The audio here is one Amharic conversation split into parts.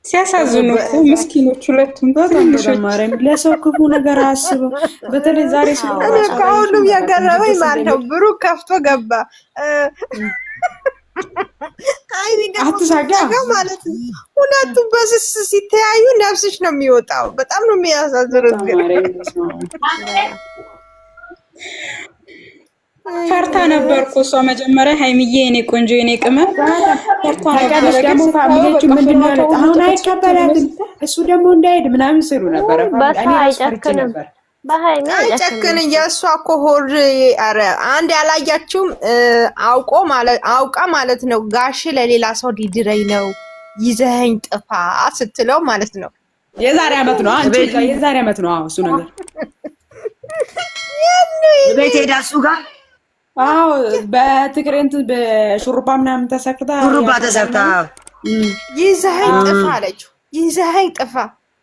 ሲያሳዝኑ እኮ ምስኪኖች ሁለቱም ትንሾች። ማርያም ለሰው ክፉ ነገር አስበው። በተለይ ዛሬ ከሁሉም የገረመኝ ማለት ነው ብሩክ ከፍቶ ገባ። አትሳጋ ማለት ነው። ሁለቱም በስስ ሲተያዩ ነፍስሽ ነው የሚወጣው። በጣም ነው የሚያሳዝኑት። ግን ፈርታ ነበርኩ እሷ መጀመሪያ ሃይሚዬ የኔ ቆንጆ የኔ ቅመም ፈርታ ነበር። ደግሞ ፋሚሊዎቹ ምንድነው ያሉት? አሁን አይቀበላትም እሱ ደግሞ እንዳይሄድ ምናምን ሲሉ ነበር። እኔ አስፈርቼ ነበር። አይጨክን የእሷ እኮ ሆድ ኧረ አንድ ያላያችሁም አውቃ ማለት ነው። ጋሽ ለሌላ ሰው ሊድረኝ ነው ይዘኸኝ ጥፋ ስትለው ማለት ነው። የዛሬ አመት ነው አንቺ የዛሬ አመት ነው እሱ ነገር ቤት ሄዳ እሱ ጋር አዎ በትክሬንት በሹሩባ ምናምን ተሰክታ ሹሩባ ተሰክታ ይዘኸኝ ጥፋ አለችው። ይዘኸኝ ጥፋ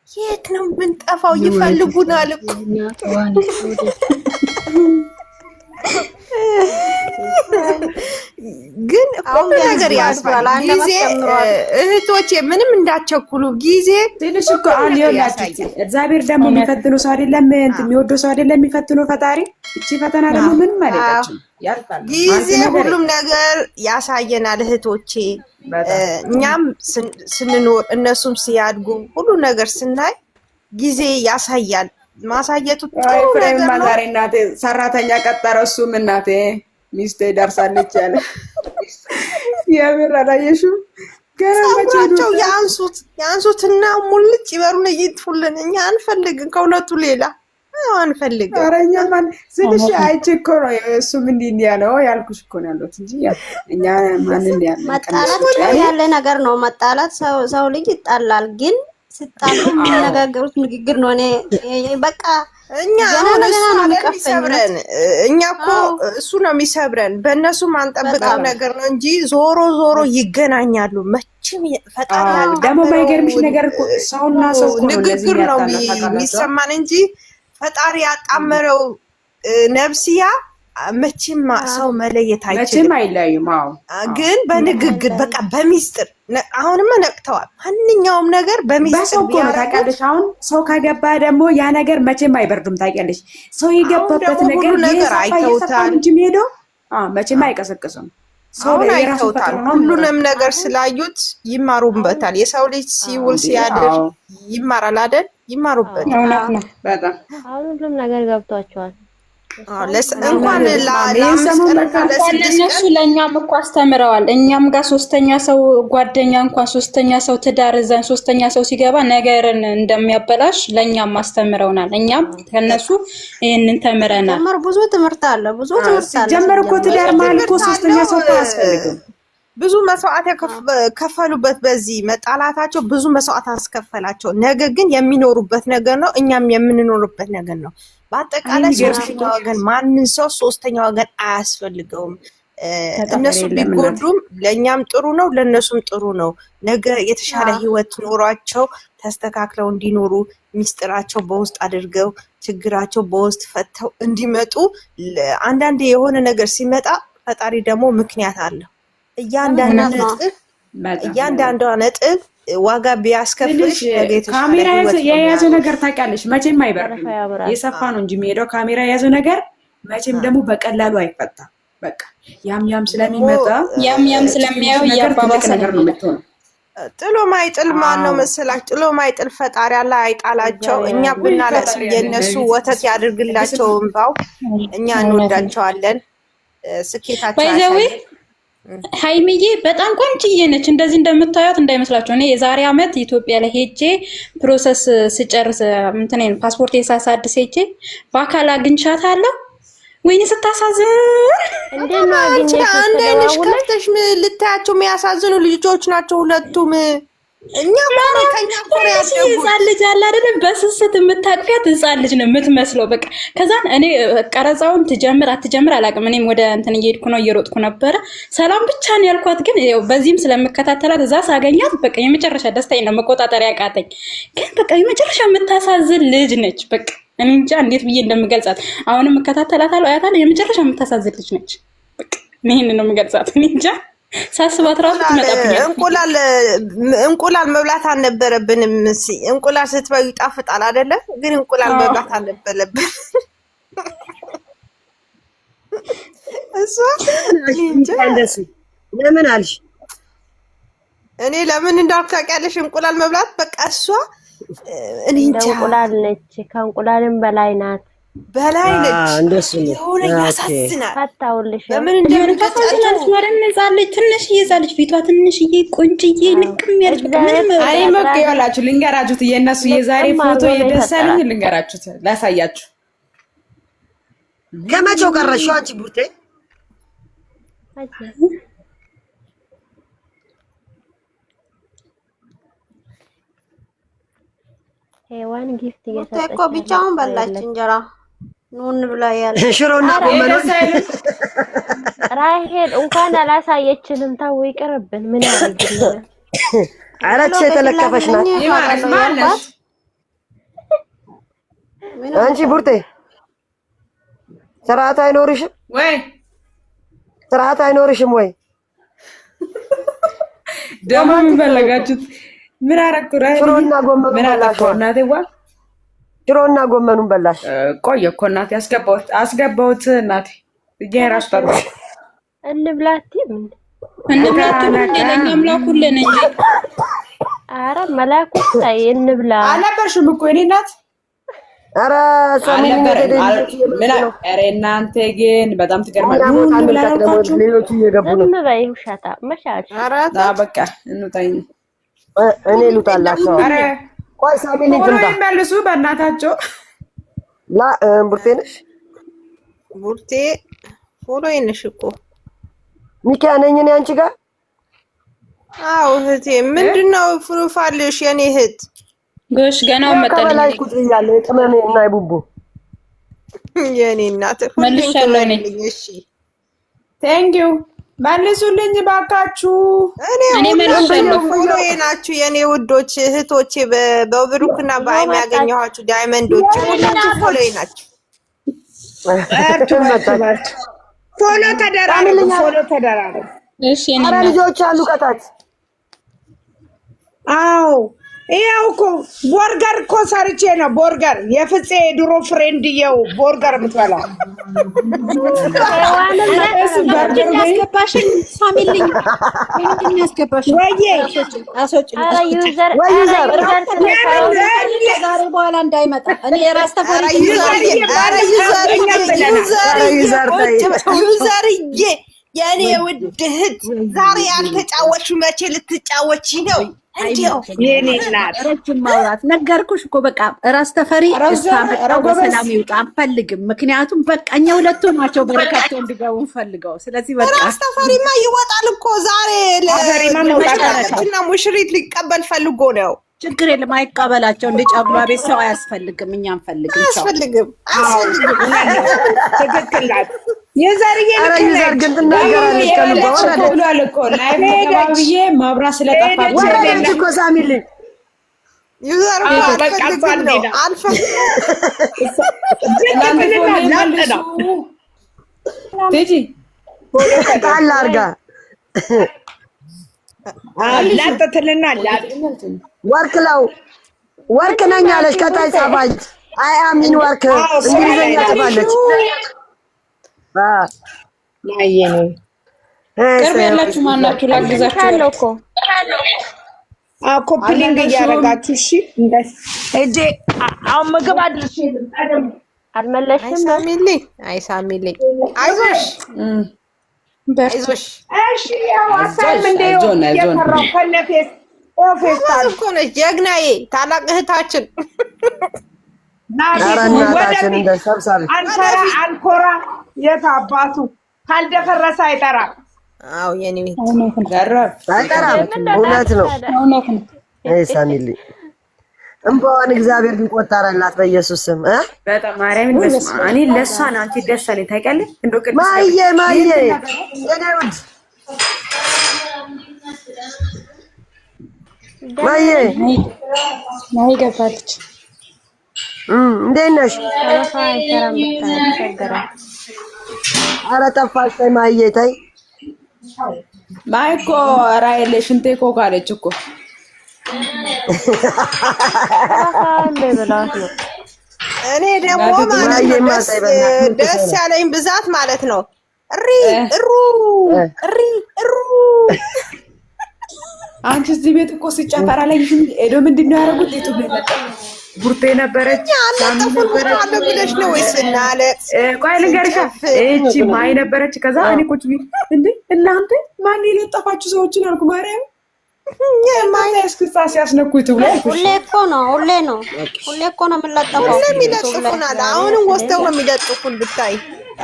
የት ነው የምንጠፋው? ይፈልጉናል እኮ ግን ሁሉ ነገር ያስባል። ጊዜ እህቶቼ ምንም እንዳቸኩሉ ጊዜ ትንሽ እኮ እግዚአብሔር ደግሞ የሚፈትነው ሰው አይደለም የሚወደው ሰው አይደለም የሚፈትነው ፈጣሪ። እቺ ፈተና ደግሞ ምንም አይደለችም ያልፋል። ጊዜ ሁሉም ነገር ያሳየናል እህቶቼ። እኛም ስንኖር እነሱም ሲያድጉ ሁሉ ነገር ስናይ ጊዜ ያሳያል። ማሳየቱ ፍሬም ማዛሬ እናቴ ሰራተኛ ቀጠረው። እሱም እናቴ ሚስቴ ደርሳለች ያለ የምር አላየሽም? ገረመቸው። ያንሱትና ሙልጭ ይበሩን ይጥፉልን። እኛ አንፈልግም ከሁለቱ ሌላ አንፈልግም። አረኛ ማን ስልሽ አይቼ እኮ ነው እሱም እንዲህ ያለው ያልኩሽ እኮ ነው ያሉት እንጂ እኛ ማንን ያለ መጣላት ያለ ነገር ነው። መጣላት ሰው ልጅ ይጣላል፣ ግን ሲጣሉ የሚነጋገሩት ንግግር ነው። እኔ በቃ እኛ የሚሰብረን እኛ እኮ እሱ ነው የሚሰብረን። በእነሱ ማንጠብቀው ነገር ነው እንጂ ዞሮ ይገናኛሉ። መቼም ፈጣሪ ደግሞ ማይገርምሽ ነገር እኮ ሰውና ሰው ንግግር ነው የሚሰማን እንጂ ፈጣሪ ያጣመረው ነፍስያ መቼም ሰው መለየት አይችልም። መቼም አይለዩም። አዎ ግን በንግግር በቃ በሚስጥር አሁንማ ነቅተዋል። ማንኛውም ነገር በሚስጥር ታውቂያለሽ። አሁን ሰው ከገባ ደግሞ ያ ነገር መቼም አይበርዱም። ታውቂያለሽ ሰው የገባበት ነገር አይተውታል እንጂ ሄዶ መቼም አይቀሰቅስም። ሰው አይተውታል። ሁሉንም ነገር ስላዩት ይማሩበታል። የሰው ልጅ ሲውል ሲያድር ይማራል አይደል? ይማሩበታል። በጣም አሁን ሁሉም ነገር ገብቷቸዋል። እንኳን ለእነሱ ለእኛም እኮ አስተምረዋል። እኛም ጋር ሶስተኛ ሰው ጓደኛ እንኳን ሶስተኛ ሰው ትዳር እዛን ሶስተኛ ሰው ሲገባ ነገርን እንደሚያበላሽ ለእኛም አስተምረውናል። እኛም ከነሱ ይህንን ተምረናል። ብዙ ትምህርት አለ። ጀመር እኮ ትዳር ማለት እኮ ሶስተኛ ሰው አያስፈልግም። ብዙ መስዋዕት የከፈሉበት በዚህ መጣላታቸው ብዙ መስዋዕት አስከፈላቸው። ነገር ግን የሚኖሩበት ነገር ነው። እኛም የምንኖርበት ነገር ነው። በአጠቃላይ ሶስተኛ ወገን ማንን ሰው ሶስተኛ ወገን አያስፈልገውም። እነሱ ቢጎዱም ለእኛም ጥሩ ነው፣ ለእነሱም ጥሩ ነው። ነገ የተሻለ ህይወት ኖሯቸው ተስተካክለው እንዲኖሩ ሚስጥራቸው በውስጥ አድርገው ችግራቸው በውስጥ ፈተው እንዲመጡ። አንዳንድ የሆነ ነገር ሲመጣ ፈጣሪ ደግሞ ምክንያት አለው። እያንዳንዷ ነጥብ ዋጋ ቢያስከፍልሽ ካሜራ የያዘ ነገር ታውቂያለሽ፣ መቼም አይበርም። የሰፋ ነው እንጂ የሚሄደው ካሜራ የያዘ ነገር መቼም ደግሞ በቀላሉ አይፈታም። በቃ ያም ስለሚመጣ ያም ስለሚያዩ ያባባሰ ነገር ነው የምትሆነው። ጥሎ ማይጥል ማን ነው መሰላችሁ? ጥሎ ማይጥል ፈጣሪ አለ አይጣላቸው። እኛ ብናለቅስ የነሱ ወተት ያድርግላቸው እንባው። እኛ እንወዳቸዋለን። ስኬታቸው ሃይሚዬ በጣም ቆንጅዬ ነች። እንደዚህ እንደምታዩት እንዳይመስላችሁ። እኔ የዛሬ አመት ኢትዮጵያ ላይ ሄጄ ፕሮሰስ ስጨርስ እንትኔን ፓስፖርቴን ሳሳድስ ሄጄ በአካል አግኝቻታለሁ። ወይኔ ስታሳዝን! አንድ አይነሽ ከፍተሽ ልታያቸው የሚያሳዝኑ ልጆች ናቸው ሁለቱም። እኛ ህፃን ልጅ አለ አይደለም፣ በስስት የምታቅፊያት ህፃን ልጅ ነው የምትመስለው። በቃ ከዛን እኔ ቀረጻውን ትጀምር አትጀምር አላውቅም። እኔም ወደ እንትን እየሄድኩ ነው እየሮጥኩ ነበረ። ሰላም ብቻ ነው ያልኳት። ግን በዚህም ስለምከታተላት እዛ ሳገኛት በቃ የመጨረሻ ደስታዬን ነው መቆጣጠር ያቃተኝ። ግን በቃ የመጨረሻ የምታሳዝን ልጅ ነች። በቃ እኔ እንጃ እንዴት ብዬ እንደምገልጻት። አሁንም እከታተላታለሁ አያታለሁ። የመጨረሻ የምታሳዝን ልጅ ነች። በቃ ይሄንን ነው የምገልጻት። እኔ እንጃ ሳስባት ራሱ ትመጣብኛለች። እንቁላል መብላት አልነበረብንም። እንቁላል ስትበዩ ይጣፍጣል አይደለ? ግን እንቁላል መብላት አልነበረብን። እሷ ለምን አልሽ? እኔ ለምን እንዳልኩ ታውቂያለሽ? እንቁላል መብላት በቃ እሷ እኔ እንጃ እንቁላል ነች፣ ከእንቁላልም በላይ ናት። በላይ ነች። እንደሱ ነው። የሆነ ያሳዝናል። ፈታውልሽ ለምን እንደምትቀጫጭ ወረን ነጻለች። ትንሽዬ ይዛለች ፊቷ ትንሽዬ ቆንጅዬ ንቅም ያለች በቃ ምንም አይ መቅ ያላችሁ ልንገራችሁት የእነሱ የዛሬ ፎቶ የደሳልኝ ልንገራችሁት ላሳያችሁ። ከመቼው ቀረሽው አንቺ ቡርቴ? ሄዋን ጊፍት እየሰጠች እኮ ብቻውን በላች እንጀራ ኑን ብላ ያለ ሽሮና ጎመን ራሄል እንኳን አላሳየችንም። ታው ይቅርብን። ምን ያደርግልናል? አረች የተለከፈሽ ናት። ማለት አንቺ ቡርቴ ስርዓት አይኖርሽም ወይ? ስርዓት አይኖርሽም ወይ? ደግሞ ምን ፈለጋችሁት? ምን አረኩ? ሽሮና ጎመኑን በላሽ። እናቴዋ ሽሮና ጎመኑን በላሽ። ቆየ እኮ እናቴ አስገባሁት። እናቴ እየራስ ታሩ እንብላቲ ምን እንብላቱ ለኛ አምላኩልን እንጂ አረ መላኩ ታይ እንብላ አልነበርሽም እኮ እኔ እናት። አረ ሰሚን ምን አረ እናንተ ግን በጣም ትገርማላችሁ። ሌሎቹ እየገቡ ነው። እንበይ ውሻታ መሻሽ አራታ በቃ እንውጣኝ። እኔ ልውጣላችሁ። አረ ቆይ ሳሚን ፎሎ ትምጣ። ይመልሱ በእናታቸው። ላ ቡርቴ ነሽ? ቡርቴ ፎሎ ይነሽ እኮ ሚኪያ ነኝ እኔ አንቺ ጋር። አዎ እህቴ ምንድነው ፍሩፋልሽ የኔ እህት? ጎሽ ገናው መጣልኝ። ከበላይ ቁጭ ብያለሁ። የቅመሜ እና የቡቡ የኔ እናት መልሻለሁ እኔ። እሺ ቴንክ ዩ መልሱልኝ ባካችሁ። እኔ መልሻለሁ። ፎሎዬ ናችሁ የኔ ውዶች እህቶቼ፣ በብሩክና በአይም ያገኘኋችሁ ዳይመንዶች ሁላችሁ ፎሎዬ ናችሁ። ፎሎ ተደራረጉ። እሺ እኔ አረ ልጆች አሉ ቀጣት። አዎ ይኸው እኮ ቦርገር እኮ ሰርቼ ነው። ቦርገር የፍፄ ድሮ ፍሬንድየው ቦርገር የምትበላ ያስገባሽኝ ሳሚልኝ ምንድን ያስገባሽ ወይዬ አረ ዩዘር ዛሬ በኋላ እንዳይመጣ እኔ የራስ ተፈሪ ዩዘርዬ የኔ ውድ እህት ዛሬ ያልተጫወትሽው መቼ ልትጫወቺ ነው? እንዴው የኔ እናት ረጅም ማውራት ነገርኩሽ እኮ በቃ ራስ ተፈሪ እስታመጣው በሰላም ይውጣ አንፈልግም። ምክንያቱም በቃ እኛ ሁለቱ ናቸው በረከት እንዲገቡ እንፈልገው። ስለዚህ በቃ ራስ ተፈሪማ ይወጣል እኮ ዛሬ ለመጨረሻና ሙሽሪት ሊቀበል ፈልጎ ነው። ችግር የለም አይቀበላቸው። እንደ ጫጉላ ቤት ሰው አያስፈልግም። እኛ አንፈልግም። አያስፈልግም። ትክክል ናት። የዘርዬ ዩዘር ግን ትናገራለች። ብሏል እኮ ላይቭ ተባብዬ ማብራት ስለጠፋ ወረደች እኮ ሳሚልኝ። ዩዘር አልፈልግም ነው ቲጂ ጣል አድርጋ ላጥትልና ወርክለው ወርክ ነኝ አለች። ከታይ ጻፋች። አይ አሚን ወርክ እንግሊዘኛ ጽፋለች። ቅርብ ያላችሁ ማናችሁ ላግዛችሁ እኮ ኮፕሊንግ እያደረጋችሁ እሺ። እጄ አሁን ምግብ አድርሽ አልመለሽም። ሳሚልኝ አይ ሳሚልኝ አይዞሽ አይዞሽ እሺ። ያው አሳይም እንደው የሰራው ከነፌስ ኦፌስታል እኮ ነች ጀግናዬ፣ ታላቅ እህታችን ኧረ እናታችን እንደ ሰብሳቢ አንኮራ የት አባቱ ካልደፈረሰ አይጠራም። አዎ የኔ አይጠራም። እውነት ነው። አይ ሳሚልኝ እንባዋን እግዚአብሔር ቢቆጠረላት በኢየሱስ ስም በጣም ማርያምን በስማ እኔ ለሷ ነው አንቺ ደስ አለኝ ታውቂያለሽ። እንደው ቅድስት ማየ የኔ ውድ ማየ ናይ ገባለች። እንዴት ነሽ? ኧረ ጠፋሽ። ተይ ማየ ተይ ማይኮ ራይል ሽንቴ እኮ ካለች እኮ እኔ ደግሞ ማለት ነው ደስ ያለኝ ብዛት ማለት ነው እሪ እሩ እሪ እሩ። አንቺ እዚህ ቤት እኮ ሲጨፈራ ላይ ሄዶ ምንድን ነው ያደረጉት? ዩቱብ ላይ ቡርቴ ነበረች አለ ብለሽ ነው ወይስ እናለ? ቆይ ልንገርሽ፣ እቺ ማይ ነበረች። ከዛ እኔ ቁጭ ብዬ እንዴ እናንተ ማን የለጠፋችሁ ሰዎችን አልኩ። ማርያም ማይ እስክስታ ሲያስነኩት ብለ ሁሌ እኮ ነው የምንለጠፈው። ሁሌም ይለጥፉናል። አሁንም ወስደው ነው የሚለጥፉን ብታይ።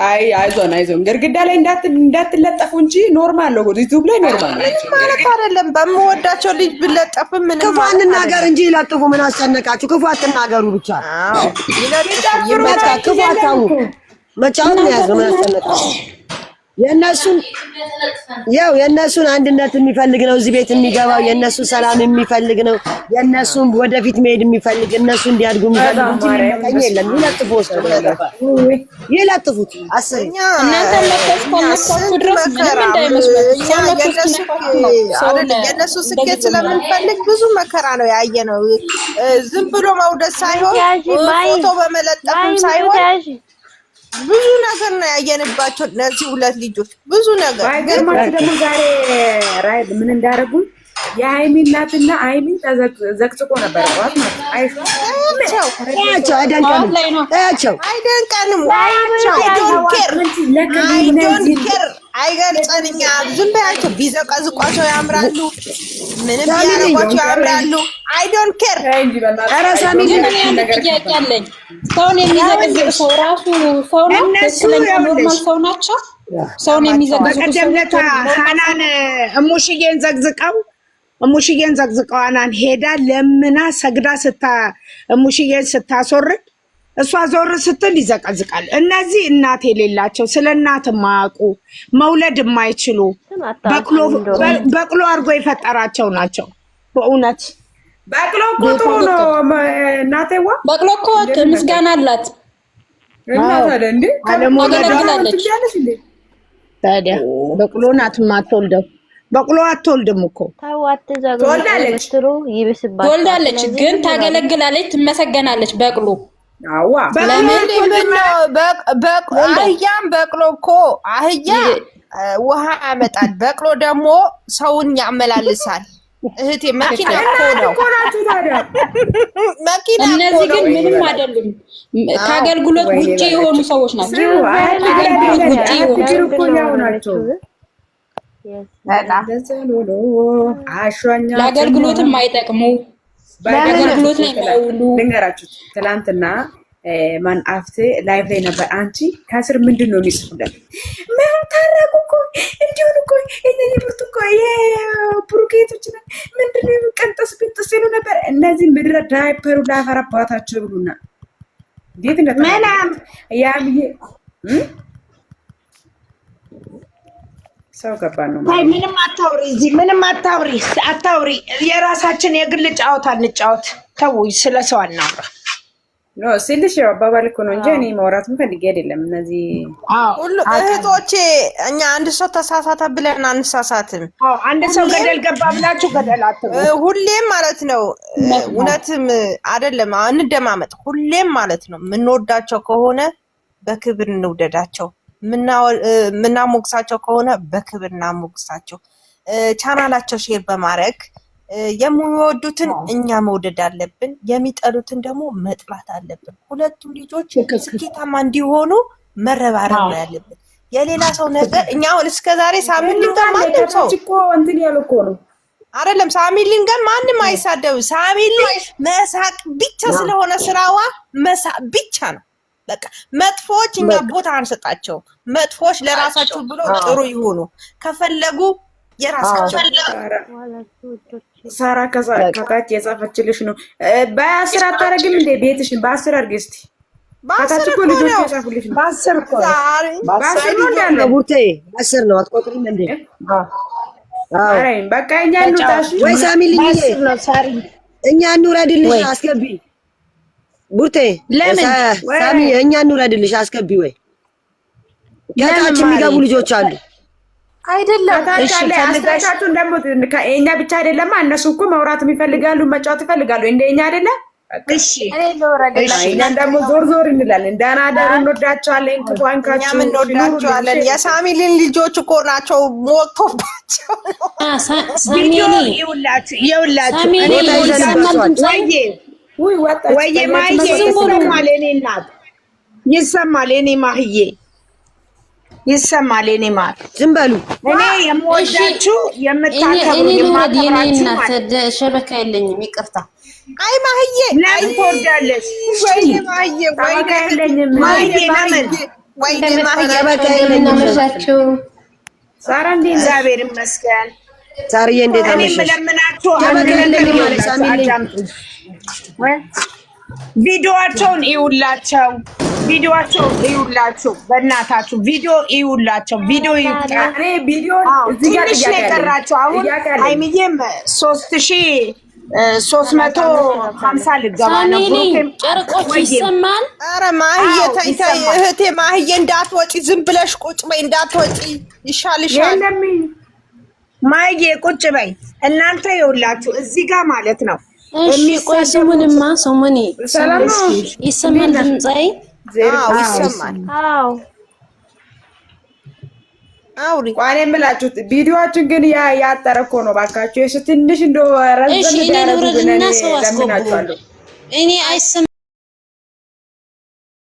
አይ አይዞን ግድግዳ ላይ እንዳትለጠፉ እንጂ ኖርማል ነው። ዩቲዩብ ላይ ኖርማል ነው ማለት አይደለም። በምወዳቸው ልጅ ብለጠፍ ምን ክፉ አንናገር እንጂ ይለጥፉ። ምን አስጨነቃችሁ? ክፉ አትናገሩ ብቻ። ይለጥፉ ክፉ አታው መጫወት ነው ያዘው። ምን አስጨነቃችሁ? የእነሱን አንድነት የሚፈልግ ነው እዚህ ቤት የሚገባው። የእነሱ ሰላም የሚፈልግ ነው። የእነሱን ወደፊት መሄድ የሚፈልግ እነሱ እንዲያድጉ የሚፈልግ እንጂ የሚመቀኝ የለም። ይለጥፉ ይለጥፉት። አስረኛ እናንተ ለተስፋችሁ ድረስ ምንም እንዳይመስላችሁ። የእነሱ ስኬት ስለምንፈልግ ብዙ መከራ ነው ያየነው። ዝም ብሎ መውደድ ሳይሆን ፎቶ በመለጠፍም ሳይሆን ብዙ ነገር ነው ያየንባቸው እነዚህ ሁለት ልጆች ብዙ ነገር። ባይገርማችሁ ደግሞ ዛሬ ራይድ ምን እንዳደረጉ የሃይሚ እናትና ሃይሚ ዘቅዝቆ ነበር። ቋት ማለት አይገልጸንኛል። ዝም በያቸው። ቢዘቀዝቋቸው ያምራሉ፣ ምንም ቢያረጓቸው ያምራሉ። አይ ዶንት ኬር። ኧረ ሳሚ ጥያቄ አለኝ። ሰውን የሚዘቀዝቅ ሰው ራሱ ሰው ነው? ትክክለኛ ኖርማል ሰው ናቸው? ሰውን የሚዘቀዝቁ በቀደም ዕለት ሀናን እሙሽዬን ዘግዝቀው ሀናን ሄዳ ለምና ሰግዳ እሙሽዬን ስታስወርድ እሷ ዞር ስትል ይዘቀዝቃል። እነዚህ እናት የሌላቸው ስለ እናት የማያውቁ መውለድ የማይችሉ በቅሎ አድርጎ የፈጠራቸው ናቸው። በእውነት በቅሎ እኮ ጥሩ ነው እናቴዋ። በቅሎ እኮ ምስጋና አላት። ታገለግላለች። ታዲያ በቅሎ ናት የማትወልደው። በቅሎ አትወልድም እኮ ትወልዳለች፣ ግን ታገለግላለች፣ ትመሰገናለች። በቅሎ አህያም በቅሎ እኮ አህያ ውሃ ያመጣል። በቅሎ ደግሞ ሰውን ያመላልሳል። እህቴ መኪና እኮ ነው። መኪና እነዚህ ግን ምንም አይደሉም። ከአገልግሎት ውጪ የሆኑ ሰዎች ናቸው። ከአገልግሎት ውጪ የሆኑ ናቸው። ለአገልግሎትም አይጠቅሙ፣ ለአገልግሎት ላይ የማይውሉ። ልንገራችሁ ትላንትና ማን አፍቴ ላይቭ ላይ ነበር። አንቺ ከስር ምንድን ነው የሚጽፉለት? ምን ታረቁ እኮ እንዲሁን እኮ እነዚህ ብርቱ እኮ የብሩኬቶች ምንድን ነው ቀንጠስ ቢጥስ ይሉ ነበር። እነዚህ ምድረ ዳይፐሩ ላፈራባታቸው ብሉና እንዴት እንደተመናም ያብዬ ሰው ገባን ነው። አይ ምንም አታውሪ፣ እዚህ ምንም አታውሪ። የራሳችን የግል ጨዋታ እንጫወት። ተውይ፣ ስለ ሰው አናውራ። ኖ ሲልሽ አባባል እኮ ነው እንጂ እኔ ማውራትም ፈልጌ አይደለም። እነዚህ ሁሉ እህቶቼ እኛ አንድ ሰው ተሳሳተ ብለን አንሳሳትም። አንድ ሰው ገደል ገባ ብላችሁ ገደል አትገቡ። ሁሌም ማለት ነው እውነትም አይደለም እንደማመጥ ሁሌም ማለት ነው የምንወዳቸው ከሆነ በክብር እንውደዳቸው። ምናሞግሳቸው ከሆነ በክብር እናሞግሳቸው። ቻናላቸው ሼር በማድረግ የሚወዱትን እኛ መውደድ አለብን፣ የሚጠሉትን ደግሞ መጥላት አለብን። ሁለቱም ልጆች ስኬታማ እንዲሆኑ መረባረብ ነው ያለብን። የሌላ ሰው ነገር እኛ አሁን እስከዛሬ ሳሚሊንገን ማንም ሰው እንትን ያለው እኮ ነው አይደለም። ሳሚሊንገን ማንም አይሳደብም። ሳሚሊ መሳቅ ብቻ ስለሆነ ስራዋ መሳቅ ብቻ ነው። በቃ መጥፎች እኛ ቦታ አንሰጣቸው። መጥፎች ለራሳቸው ብሎ ጥሩ ይሆኑ ከፈለጉ የራሳቸው። ሳራ ከታች የጻፈችልሽ ነው። በ10 አታረግም እንዴ? ቤትሽን በ10 አድርጊ እስቲ። ከታች እኮ ልጆች የጻፉልሽ ነው። በ10 እኮ በ10 ነው እንዳለው ቡርቴ 10 ነው። አትቆጥሪም እንዴ? አሬ በቃ እኛ እንውጣሽ ወይ ሳሚልኝ እኛ እንውረድልሽ። አስገቢ ቡርቴ ሳሚ እኛ እንውረድልሽ። አስገቢ ወይ ከታች የሚገቡ ልጆች አሉ። አይደለም። እሺ ካለታችሁ ደግሞ እኛ ብቻ አይደለም እነሱ እኮ ማውራት ይፈልጋሉ፣ መጫወት ይፈልጋሉ እንደኛ አይደለም። እሺ እኛን ደግሞ ዞር እንላለን። ደህና ደሩ እንወዳቸዋለን። ክፉንካችሁ እኛም እንወዳቸዋለን። የሳሚሊን ልጆች እኮ ናቸው ሞቶባቸው። ሳሚሊ ይውላችሁ ወይ ማህዬ ይሰማል። እኔ እናት ይሰማል። እኔ ማህዬ ይሰማል። እኔ ማር ዝም በሉ። እኔ የምወዳችሁ የምታከብሩ የማከብራችሁ ሸበካ የለኝም ይቅርታ። አይ ማህዬ ለምን ትወዳለሽ? ወይ ማህዬ ወይ የለኝም ማህዬ ለምን ወይ ማህዬ ሸበካ የለኝም። ሳራ እንዴ እግዚአብሔር ይመስገን። ሳርዬ እንዴት እኔ አመሸሽ? የምለምናችሁ አንድ ነገር ቪዲዮአቸውን ይውላቸው፣ ቪዲዮአቸውን ይውላችሁ። በእናታችሁ ቪዲዮ ይውላቸው። ቪዲዮ ይውጣ። ትንሽ ነው የቀራቸው። አሁን አይምዬም 3350 ልገባ ነው። ጨርቆች ይሰማል። ኧረ ማህዬ ተይ እህቴ ማህዬ እንዳትወጪ፣ ዝም ብለሽ ቁጭ በይ እንዳትወጪ ይሻልሻል። ማህዬ ቁጭ በይ። እናንተ ይውላችሁ እዚህ ጋር ማለት ነው። እሺ ቆይ ስሙንማ ስሙኒ ይሰማል ድምጻይ? አዎ ይሰማል። አዎ አውሪ ቋኔ የምላችሁት ቪዲዮአችን ግን ያጠረ እኮ ነው። ባካችሁ እሺ ትንሽ እንደው ረዘም ያረጉ እኔ ልውረድና ሰው አስገቡ። እኔ አይሰማም